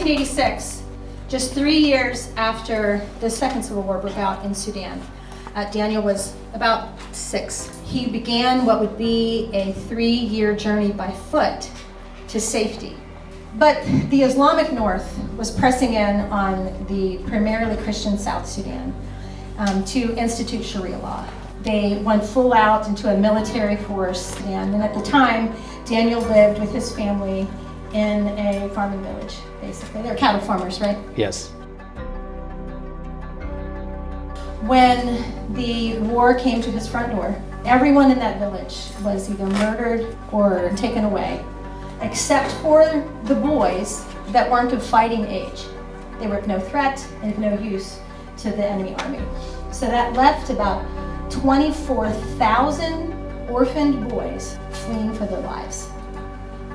1986, just 3 years after the Second Civil War broke out in Sudan, Daniel was about 6. He began what would be a 3-year journey by foot to safety. But the Islamic North was pressing in on the primarily Christian South Sudan to institute Sharia law. They went full out into a military force, and at the time, Daniel lived with his family in a farming village, basically. They're cattle farmers, right? Yes. When the war came to his front door, everyone in that village was either murdered or taken away, except for the boys that weren't of fighting age. They were of no threat and of no use to the enemy army. So that left about 24,000 orphaned boys fleeing for their lives.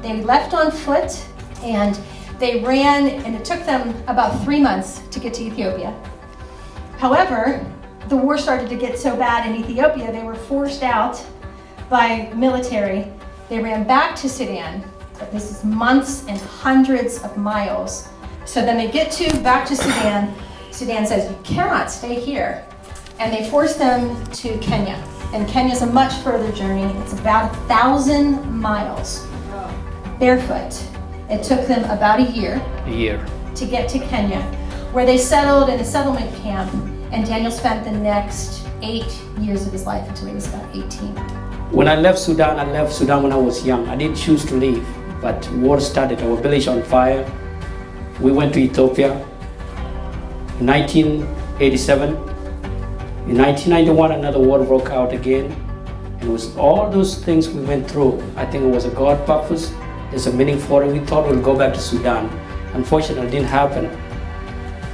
They left on foot and they ran, and it took them about 3 months to get to Ethiopia. However, the war started to get so bad in Ethiopia, they were forced out by military. They ran back to Sudan, but this is months and hundreds of miles. So then they get back to Sudan. Sudan says, you cannot stay here. And they force them to Kenya. And Kenya's a much further journey. It's about 1,000 miles barefoot. It took them about a year to get to Kenya, where they settled in a settlement camp, and Daniel spent the next 8 years of his life until he was about 18. When I left Sudan when I was young. I didn't choose to leave, but war started. Our village on fire. We went to Ethiopia in 1987. In 1991, another war broke out again. And it was all those things we went through. I think it was a God purpose. There's a meaning for it. We thought we'd go back to Sudan. Unfortunately, it didn't happen.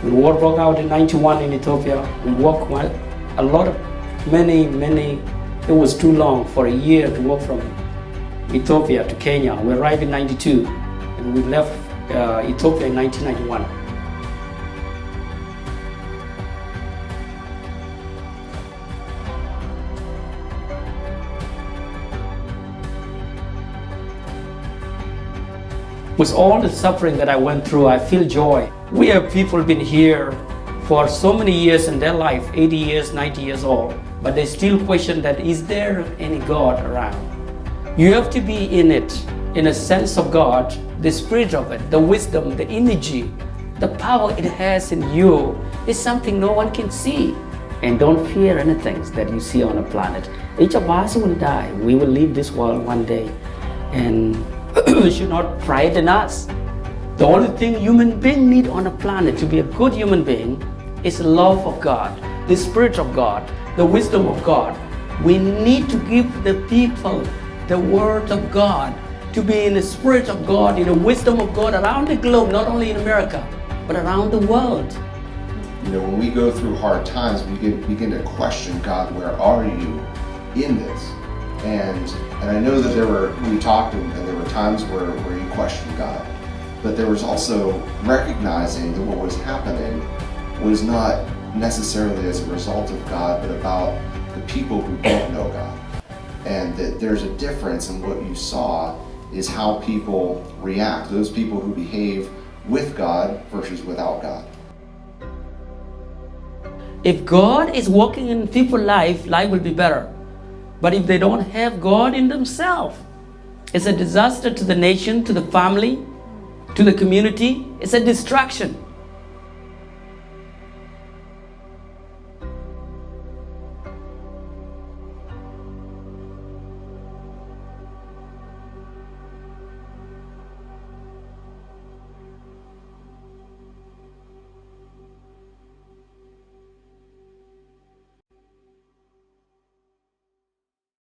When war broke out in 91 in Ethiopia, we walked it was too long for a year to walk from Ethiopia to Kenya. We arrived in 92 and we left Ethiopia in 1991. With all the suffering that I went through, I feel joy. We have people been here for so many years in their life, 80 years, 90 years old, but they still question that, is there any God around? You have to be in it, in a sense of God, the spirit of it, the wisdom, the energy, the power it has in you is something no one can see. And don't fear anything that you see on a planet. Each of us will die. We will leave this world one day. And we should not frighten us. The only thing human beings need on a planet to be a good human being is the love of God, the Spirit of God, the wisdom of God. We need to give the people the Word of God, to be in the Spirit of God, in the wisdom of God around the globe, not only in America, but around the world. You know, when we go through hard times, we begin to question, God, where are you in this? And I know that we talked and there were times where you questioned God, but there was also recognizing that what was happening was not necessarily as a result of God, but about the people who don't know God. And that there's a difference in what you saw is how people react, those people who behave with God versus without God. If God is working in people's life will be better. But if they don't have God in themselves, it's a disaster to the nation, to the family, to the community. It's a distraction.